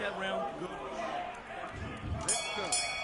that round. Good. Let's go.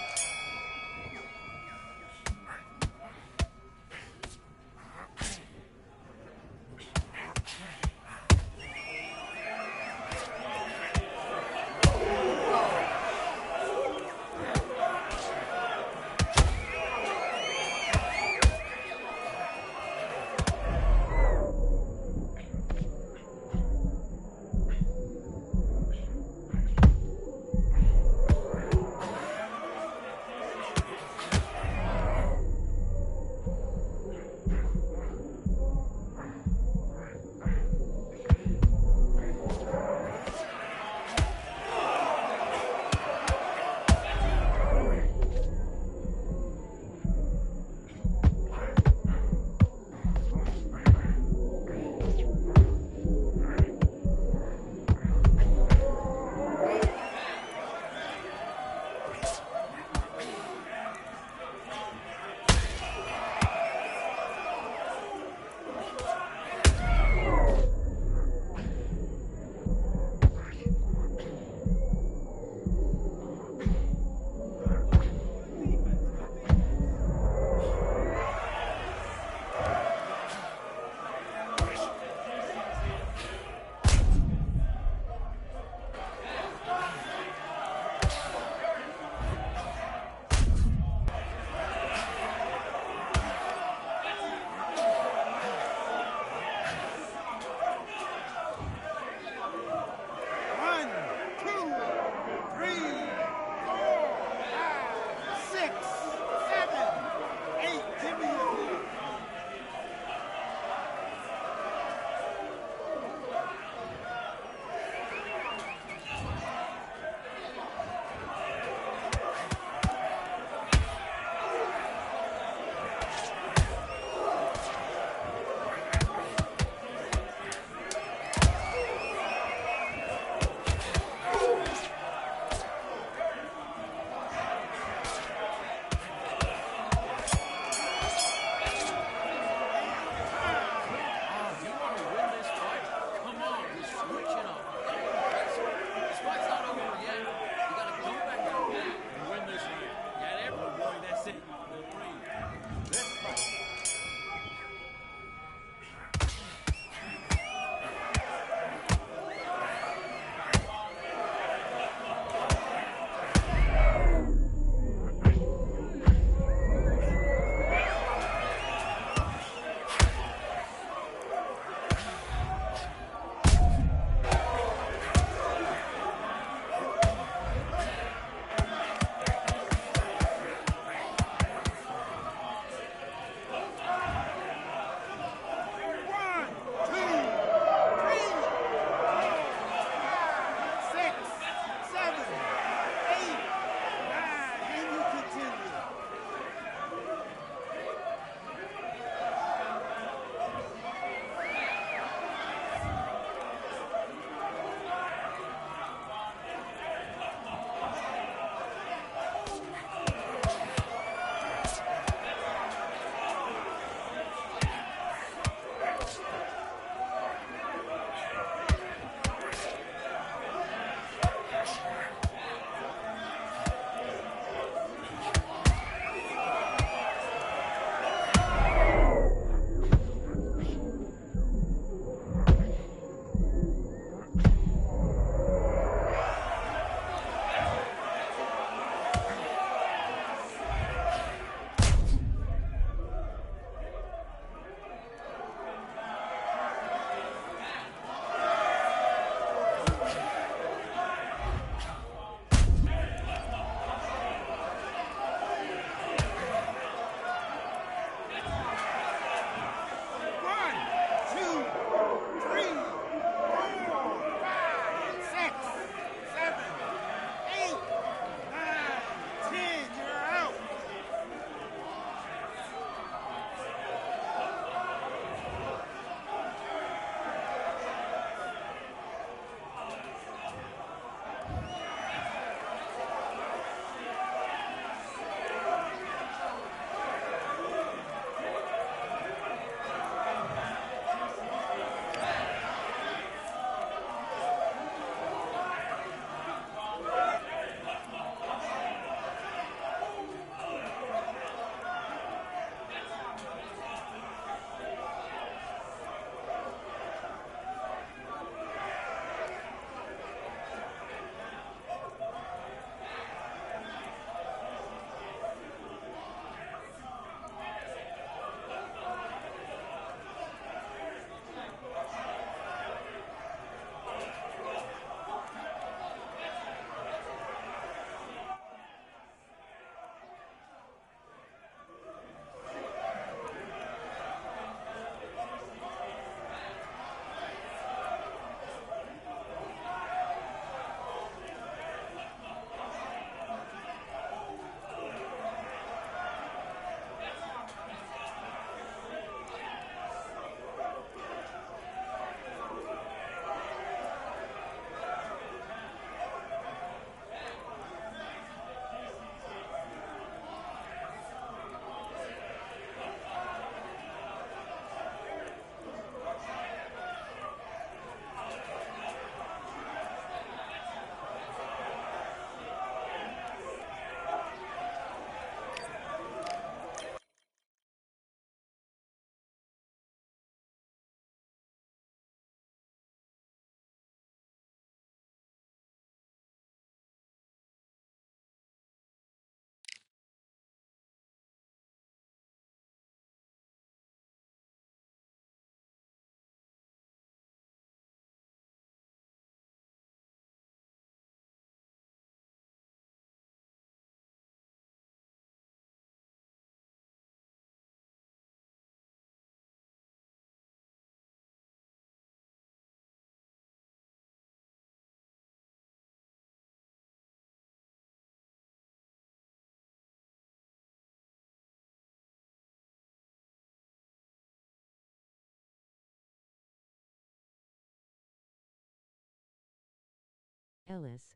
Ellis.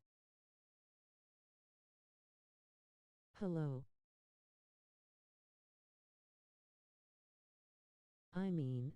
Hello. I mean.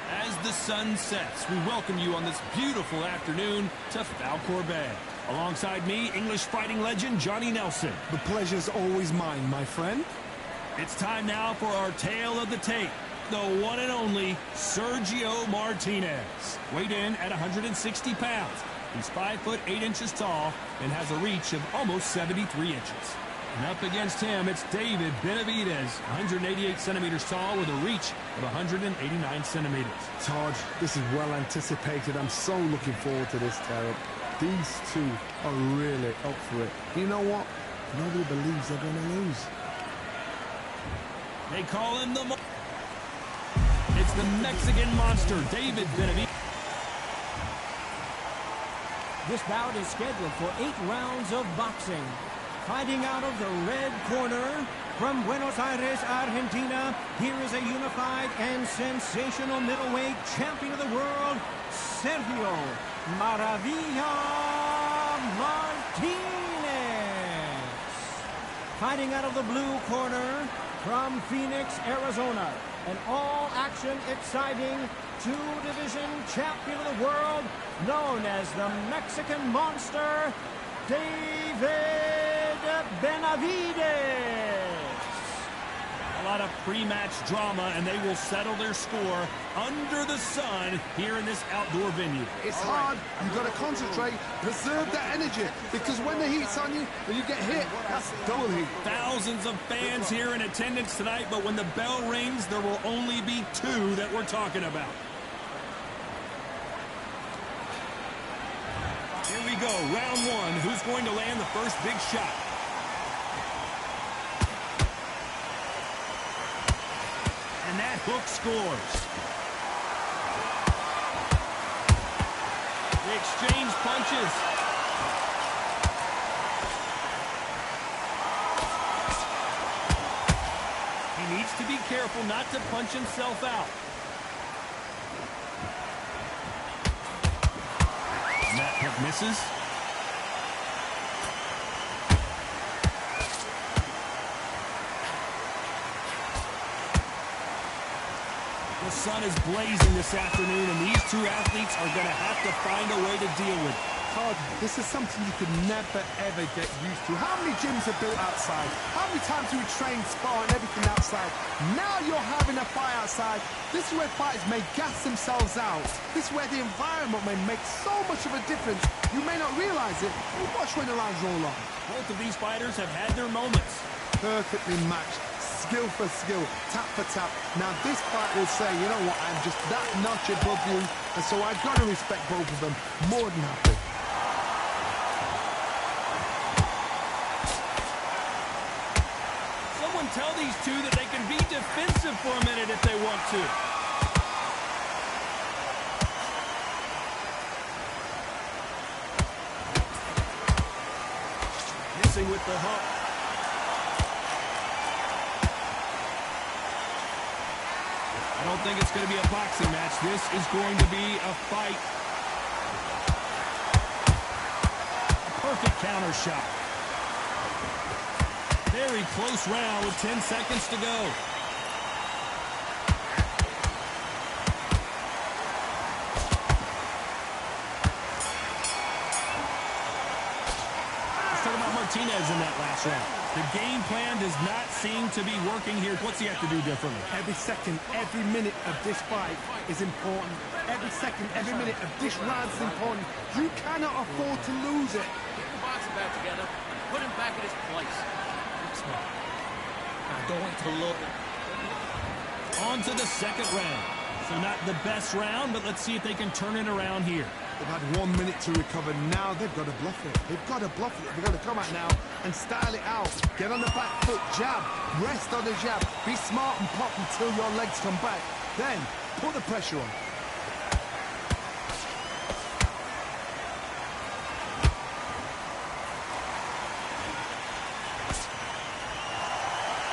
As the sun sets, we welcome you on this beautiful afternoon to Falcor Bay. Alongside me, English fighting legend Johnny Nelson. The pleasure's always mine, my friend. It's time now for our tale of the tape. The one and only Sergio Martinez. Weighed in at 160 pounds. He's 5 foot 8 inches tall and has a reach of almost 73 inches. And up against him, it's David Benavidez, 188 centimeters tall with a reach of 189 centimeters. Todd, this is well anticipated. I'm so looking forward to this, Terry. These two are really up for it. You know what? Nobody believes they're going to lose. They call him It's the Mexican monster, David Benavidez. This bout is scheduled for 8 rounds of boxing. Fighting out of the red corner, from Buenos Aires, Argentina, here is a unified and sensational middleweight champion of the world, Sergio Maravilla Martinez. Fighting out of the blue corner, from Phoenix, Arizona, an all-action, exciting, 2-division champion of the world, known as the Mexican Monster, David Benavidez. A lot of pre-match drama, and they will settle their score under the sun here in this outdoor venue. It's hard. You've got to concentrate, preserve that energy, because when the heat's on you, when you get hit, that's double heat. Thousands of fans here in attendance tonight, but when the bell rings, there will only be 2 that we're talking about. Here we go, round 1. Who's going to land the first big shot? And that hook scores. They exchange punches. He needs to be careful not to punch himself out. And that hook misses. The sun is blazing this afternoon, and these 2 athletes are going to have to find a way to deal with it. Todd, this is something you could never, ever get used to. How many gyms are built outside? How many times do we train, spar, and everything outside? Now you're having a fight outside. This is where fighters may gas themselves out. This is where the environment may make so much of a difference. You may not realize it, but watch when the lines roll on. Both of these fighters have had their moments. Perfectly matched. Skill for skill, tap for tap. Now this fight will say, you know what, I'm just that notch above you, and so I've got to respect both of them more than happy. Someone tell these two that they can be defensive for a minute if they want to. Missing with the hook. I don't think it's going to be a boxing match. This is going to be a fight. A perfect counter shot. Very close round with 10 seconds to go. Let's talk about Martinez in that last round. The game plan does not seem to be working here. What's he have to do differently? Every second, every minute of this fight is important. Every second, every minute of this round is important. You cannot afford to lose it. Get the boxing back together. Put him back in his place. Smart. Now don't wait to look. On to the second round. So not the best round, but let's see if they can turn it around here. They've had 1 minute to recover. Now they've got to bluff it. They've got to bluff it. They've got to come out now and style it out. Get on the back foot, jab, rest on the jab. Be smart and pop until your legs come back. Then put the pressure on.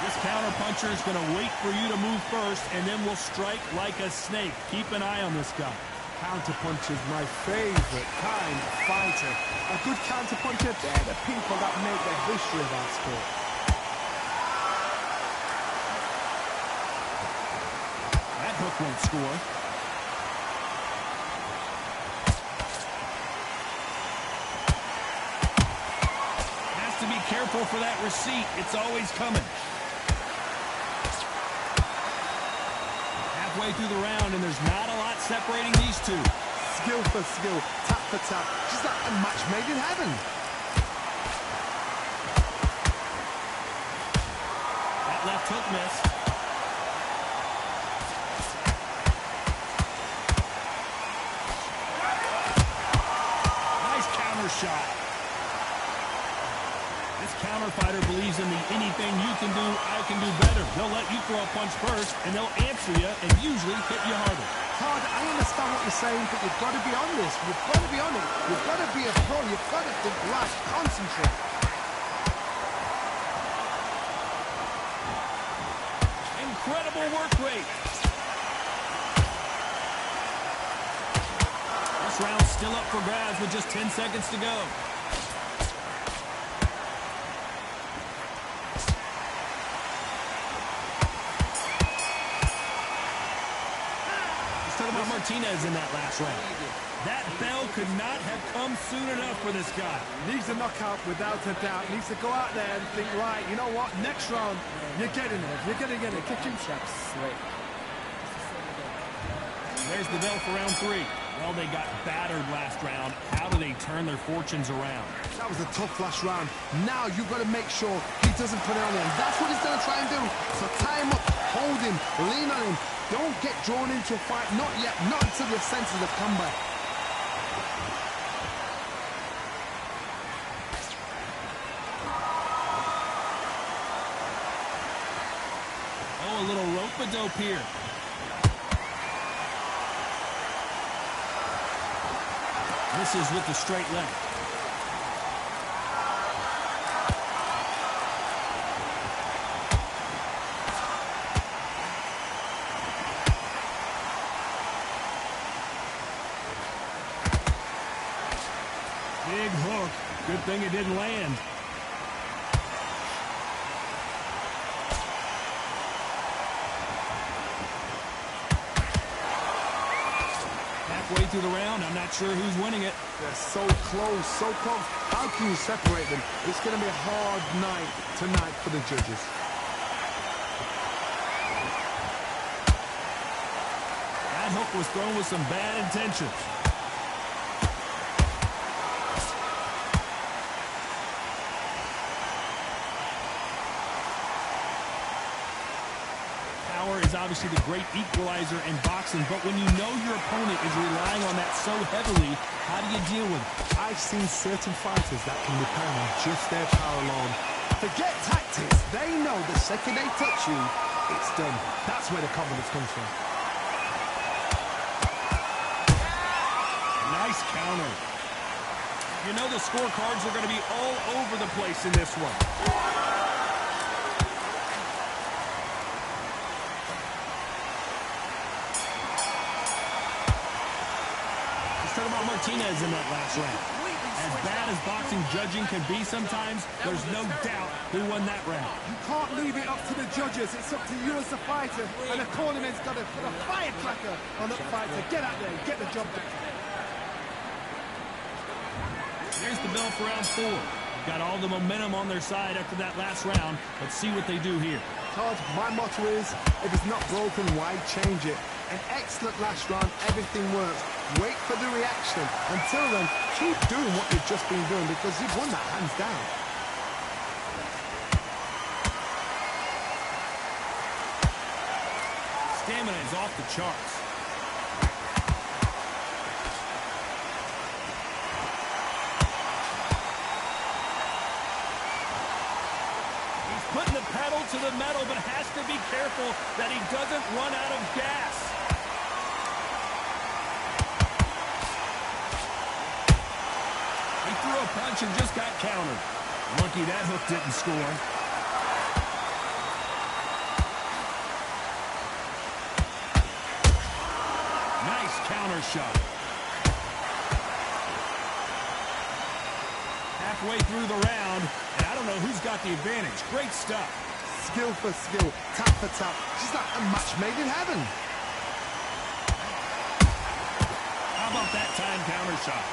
This counter-puncher is going to wait for you to move first, and then will strike like a snake. Keep an eye on this guy. Counter-puncher is my favorite kind of fighter. A good counter-puncher, they're the people that make the history of our sport. That hook won't score. Has to be careful for that receipt. It's always coming. Halfway through the round, and there's not a lot separating these two. Skill for skill, tap for tap. Just like a match made in heaven. That left hook missed. Nice counter shot. This counter fighter believes in the anything you can do, I can do better. They'll let you throw a punch first, and they'll answer you and usually hit you harder. Todd, I understand what you're saying, but you've got to be on this. You've got to be on it. You've got to be a pro. You've got to think right. Concentrate. Incredible work rate. This round's still up for grabs with just 10 seconds to go. Martinez in that last round. That bell could not have come soon enough for this guy. Needs a knockout without a doubt. Needs to go out there and think, right, you know what, next round, you're getting it. You're going to get it. Kick him. There's the bell for round 3. Well, they got battered last round. How do they turn their fortunes around? That was a tough last round. Now you've got to make sure he doesn't put it on him. That's what he's going to try and do. So tie him up, hold him, lean on him. Don't get drawn into a fight. Not yet. Not until your senses have come back. Oh, a little rope-a-dope here. Misses with the straight left. Big hook. Good thing it didn't land. Halfway through the round. I'm not sure who's winning it. They're so close, so close. How can you separate them? It's going to be a hard night tonight for the judges. That hook was thrown with some bad intentions. Power is obviously the great equalizer in boxing, but when you know your opponent is relying on that so heavily, how do you deal with it? I've seen certain fighters that can depend on just their power alone. Forget tactics. They know the second they touch you, it's done. That's where the confidence comes from. Nice counter. You know the scorecards are going to be all over the place in this one. Let's talk about Martinez in that last round. As bad as boxing judging can be sometimes, there's no doubt who won that round. You can't leave it up to the judges. It's up to you as the fighter. And the cornerman's got to put a firecracker on that fighter. Get out there and get the job done. There's the bell for round 4. Got all the momentum on their side after that last round. Let's see what they do here. Todd, my motto is, if it's not broken, why change it? An excellent last round, everything works. Wait for the reaction. Until then, keep doing what you've just been doing because you've won that hands down. Stamina is off the charts. He's putting the pedal to the metal, but has to be careful that he doesn't run out of gas. He threw a punch and just got countered. Lucky that hook didn't score. Nice counter shot. Halfway through the round, and I don't know who's got the advantage. Great stuff. Skill for skill, tap for tap. Just like a match made in heaven. How about that time counter shot?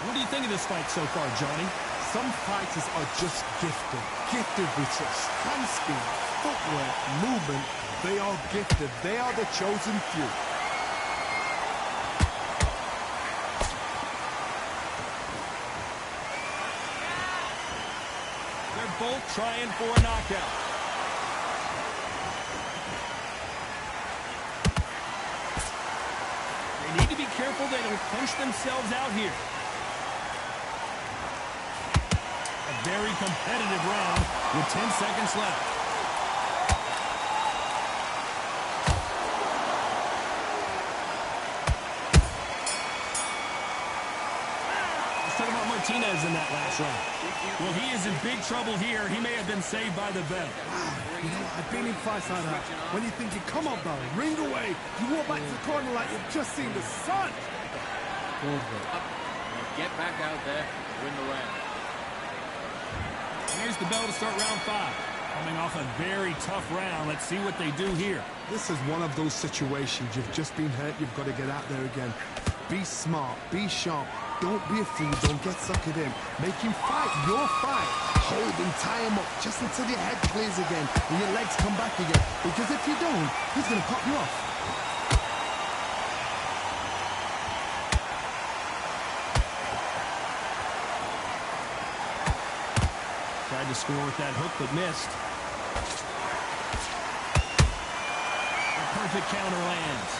What do you think of this fight so far, Johnny? Some fighters are just gifted. Gifted with such hand speed, footwork, movement. They are gifted. They are the chosen few. They're both trying for a knockout. They need to be careful they don't punch themselves out here. A very competitive round with 10 seconds left. Let's talk about Martinez in that last round. Well, he is in big trouble here. He may have been saved by the bell. You know, I've been in fights like that. When you're thinking, come on, Barry, ring away. You walk back to the corner like you've just seen the sun. Get back out there, win the round. Here's the bell to start round 5. Coming off a very tough round. Let's see what they do here. This is one of those situations. You've just been hurt. You've got to get out there again. Be smart. Be sharp. Don't be a fool. Don't get suckered in. Make him fight your fight. Hold him, tie him up just until your head clears again and your legs come back again. Because if you don't, he's going to pop you off. Tried to score with that hook, but missed. A perfect counter lands.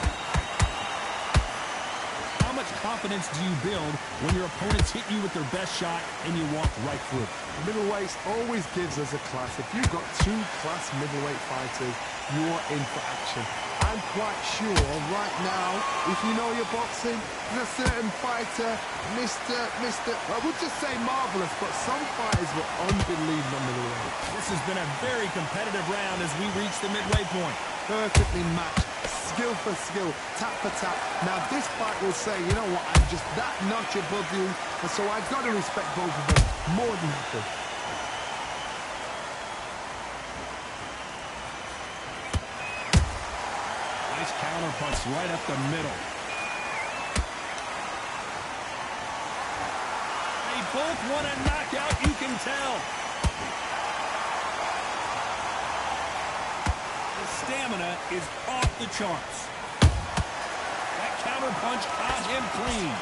How much confidence do you build when your opponents hit you with their best shot and you walk right through it? Middleweights always gives us a class. If you've got 2 class middleweight fighters, you are in for action. I'm quite sure right now, if you know your boxing, there's a certain fighter, I would just say marvelous, but some fighters were unbelievable middleweight. This has been a very competitive round as we reach the midway point. Perfectly matched, skill for skill, tap for tap. Now this fight will say, you know what, I'm just that notch above you, and so I've got to respect both of them more than happy. Nice counter counter punch right up the middle. They both want a knockout, you can tell. The stamina is off the charts. That counter punch caught him clean.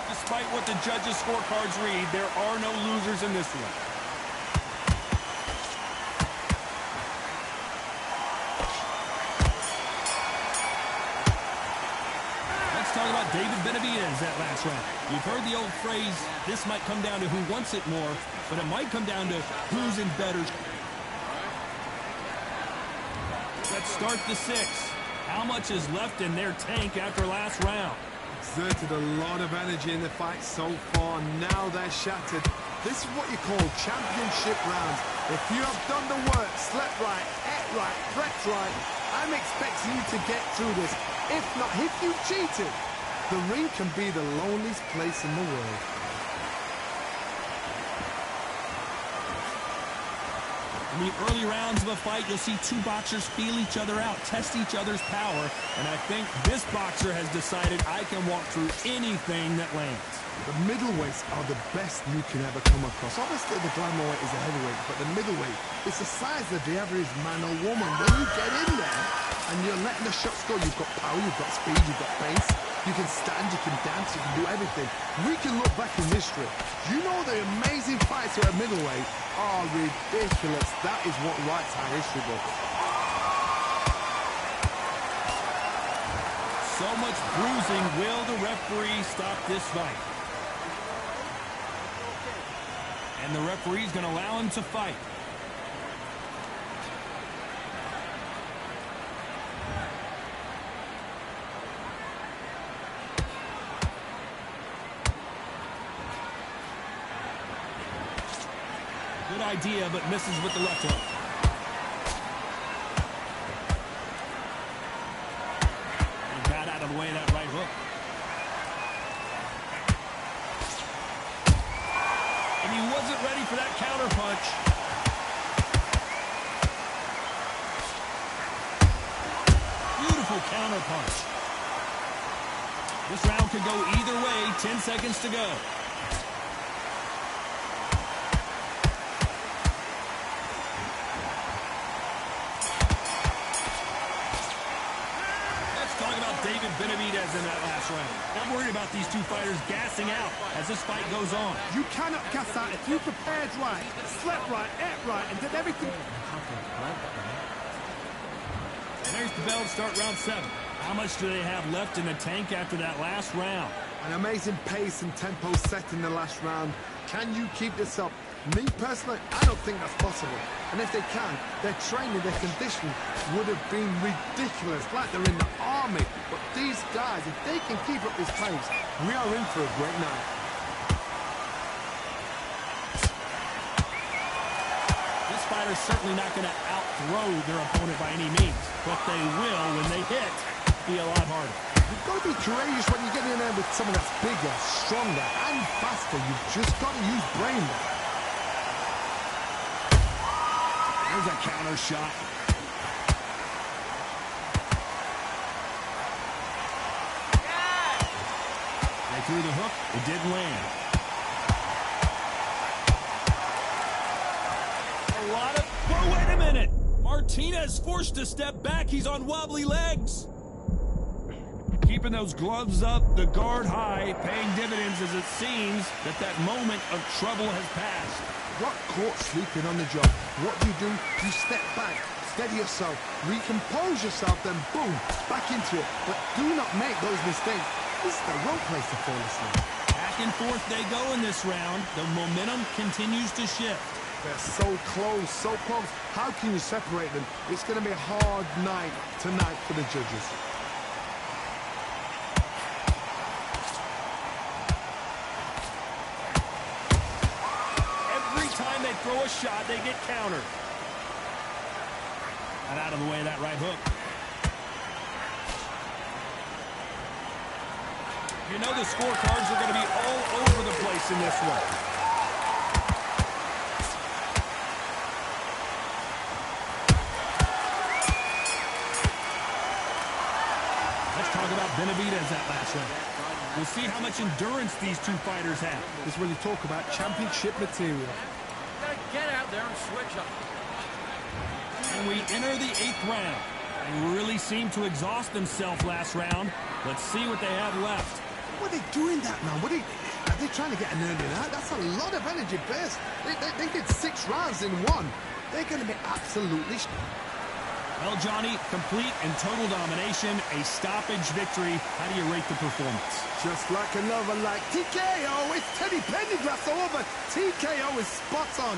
Despite what the judges' scorecards read, there are no losers in this one. Let's talk about David Benavidez that last round. You've heard the old phrase, this might come down to who wants it more, but it might come down to who's in better. Let's start the sixth. How much is left in their tank after last round? Exerted a lot of energy in the fight so far. Now they're shattered. This is what you call championship rounds. If you have done the work, slept right, ate right, prepped right, I'm expecting you to get through this. If not, if you cheated, the ring can be the loneliest place in the world. In the early rounds of a fight, you'll see two boxers feel each other out, test each other's power, and I think this boxer has decided I can walk through anything that lands. The middleweights are the best you can ever come across. Obviously, the glamour weight is a heavyweight, but the middleweight is the size of the average man or woman. When you get in there and you're letting the shots go, you've got power, you've got speed, you've got pace. You can stand, you can dance, you can do everything. We can look back in history. You know the amazing fights at middleweight are ridiculous. That is what writes our history books. So much bruising. Will the referee stop this fight? And the referee's going to allow him to fight. Good idea, but misses with the left hook. He got out of the way of that right hook. And he wasn't ready for that counter punch. Beautiful counter punch. This round could go either way. 10 seconds to go. David Benavidez in that last round. I'm worried about these two fighters gassing out as this fight goes on. You cannot gas out if you prepared right, slept right, ate right, and did everything. And there's the bell to start round 7. How much do they have left in the tank after that last round? An amazing pace and tempo set in the last round. Can you keep this up? Me personally, I don't think that's possible. And if they can, their training, their conditioning would have been ridiculous, like they're in the army. But these guys, if they can keep up this pace, we are in for a great night. This fighter's certainly not going to outthrow their opponent by any means, but they will, when they hit, be a lot harder. You've got to be courageous when you get in there with someone that's bigger, stronger, and faster. You've just got to use brain there. There's a counter shot. They threw the hook. It didn't land. A lot of... Whoa, wait a minute! Martinez forced to step back. He's on wobbly legs. Keeping those gloves up, the guard high, paying dividends as it seems that moment of trouble has passed. Got caught sleeping on the job. What do? You step back, steady yourself, recompose yourself, then boom, back into it. But do not make those mistakes. This is the wrong place to fall asleep. Back and forth they go in this round. The momentum continues to shift. They're so close, so close. How can you separate them? It's going to be a hard night tonight for the judges. Time they throw a shot, they get countered. Got out of the way of that right hook. You know the scorecards are going to be all over the place in this one. talk about Benavidez that last round. We'll see how much endurance these two fighters have. This is when you talk about championship material. Gotta get out there and switch up. And we enter the 8th round. They really seemed to exhaust themselves last round. Let's see what they have left. What are they doing that, man? Are they trying to get an early night? That's a lot of energy burst. They did 6 rounds in one. They're going to be absolutely... Well, Johnny, complete and total domination, a stoppage victory. How do you rate the performance? Just like another, like TKO. It's Teddy Pendergrass over. TKO is spot on.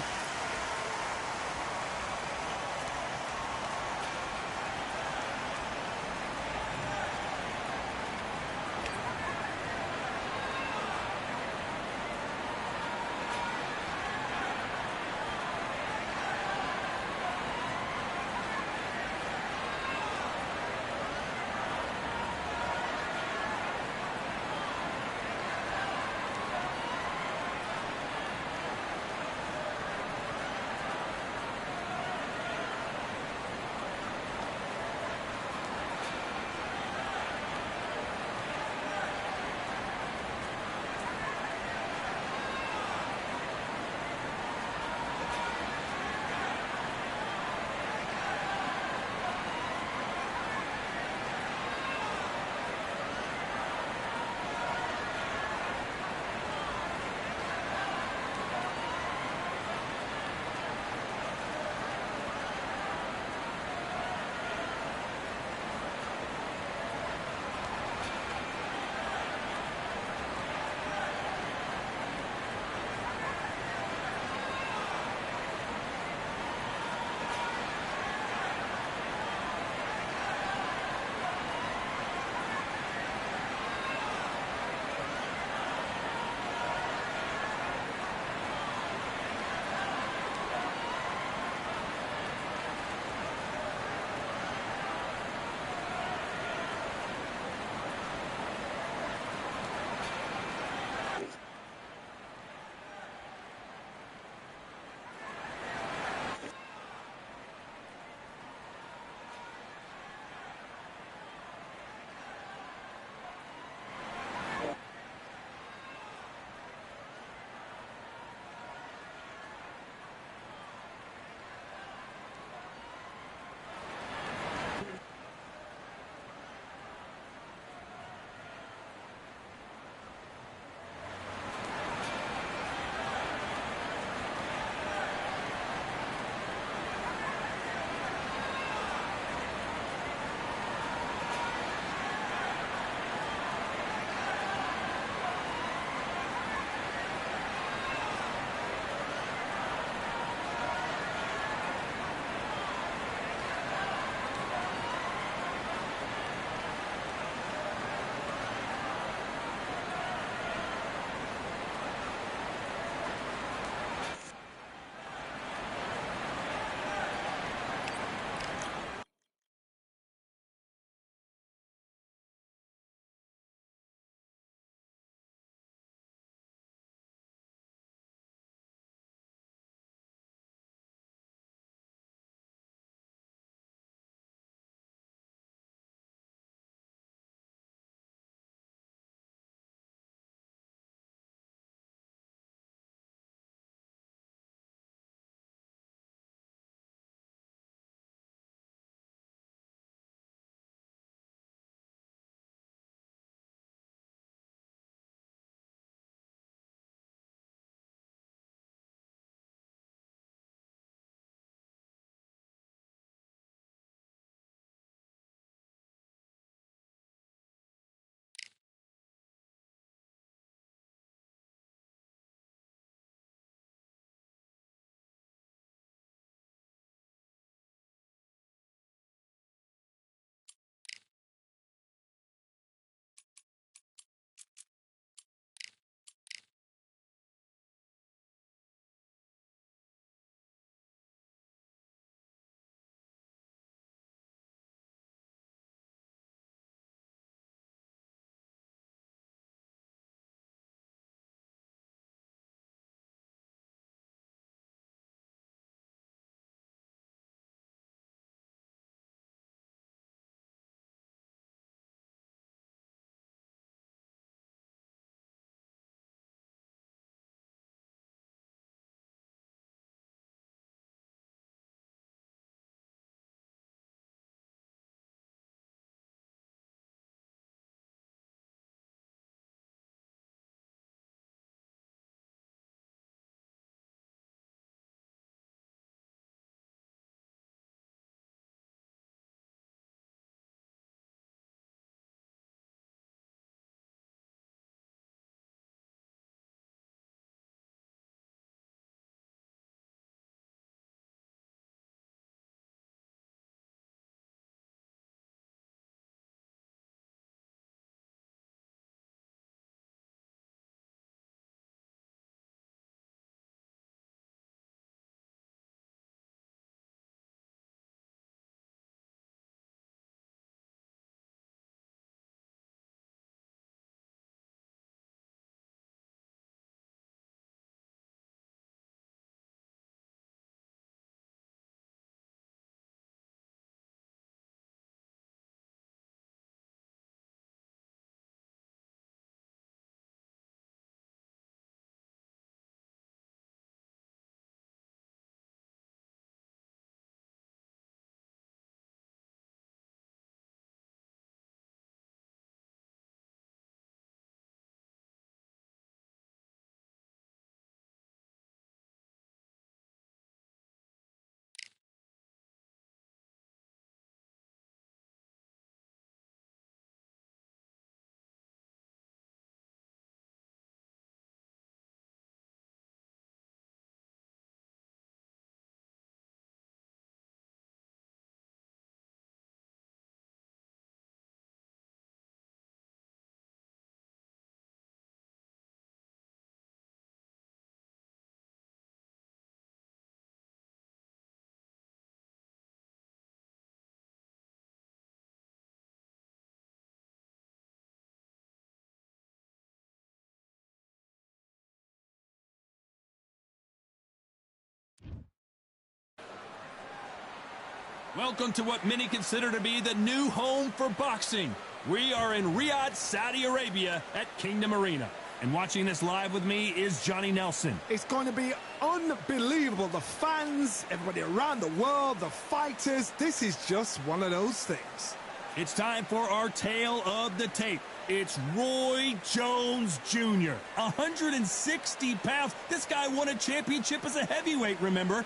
Welcome to what many consider to be the new home for boxing. We are in Riyadh, Saudi Arabia at Kingdom Arena. And watching this live with me is Johnny Nelson. It's going to be unbelievable. The fans, everybody around the world, the fighters. This is just one of those things. It's time for our tale of the tape. It's Roy Jones Jr. 160 pounds. This guy won a championship as a heavyweight, remember?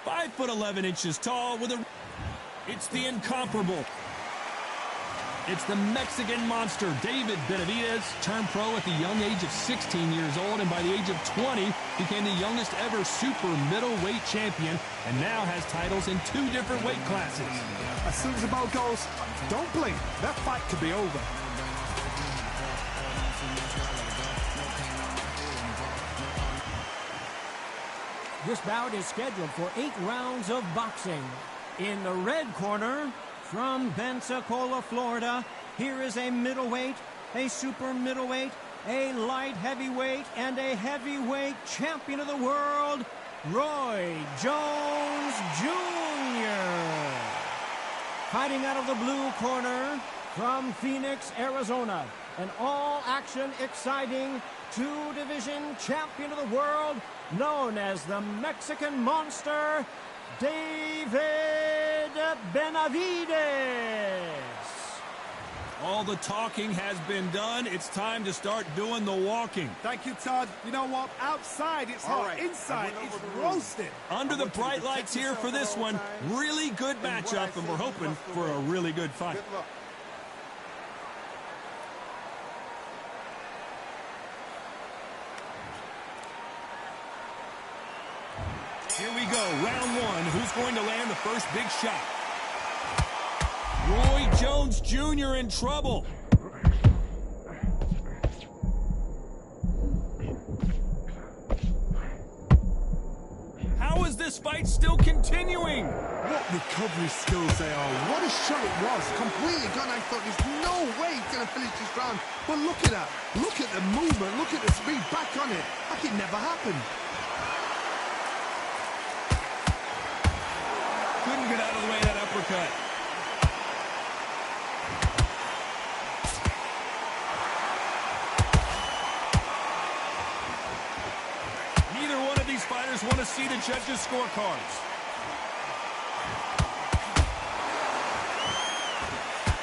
5'11" tall with a... It's the incomparable. It's the Mexican monster, David Benavidez, turned pro at the young age of 16 years old, and by the age of 20, became the youngest ever super middleweight champion, and now has titles in 2 different weight classes. As soon as the ball goes, don't blink. That fight could be over. This bout is scheduled for 8 rounds of boxing. In the red corner, from Pensacola, Florida, here is a middleweight, a super middleweight, a light heavyweight, and a heavyweight champion of the world, Roy Jones Jr. Fighting out of the blue corner, from Phoenix, Arizona, an all-action, exciting 2-division champion of the world, known as the Mexican Monster, David Benavidez. All the talking has been done. It's time to start doing the walking. Thank you, Todd. You know what? Outside, it's hot. right. Inside, it's roasted. Under the bright lights here for this one. Really good matchup, and we're hoping for a really good fight. Good luck. Here we go, round 1. Who's going to land the first big shot? Roy Jones Jr. in trouble. How is this fight still continuing? What recovery skills they are. What a shot it was. Completely gone. I thought there's no way he's going to finish this round. But look at that. Look at the movement. Look at the speed. Back on it. Like it never happened. Couldn't get out of the way of that uppercut. Neither one of these fighters want to see the judges' scorecards.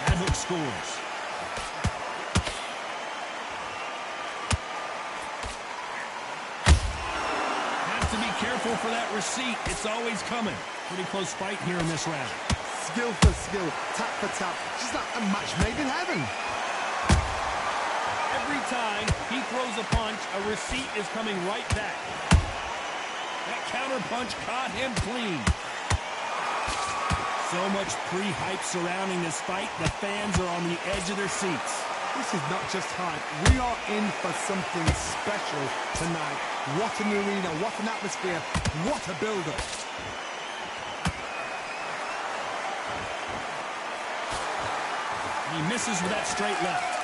That hook scores. Have to be careful for that receipt. It's always coming. Pretty close fight here in this round. Skill for skill. Tap for tap. Just like a match made in heaven. Every time he throws a punch, a receipt is coming right back. That counter punch caught him clean. So much pre-hype surrounding this fight, the fans are on the edge of their seats. This is not just hype. We are in for something special tonight. What an arena. What an atmosphere. What a build-up. He misses with that straight left.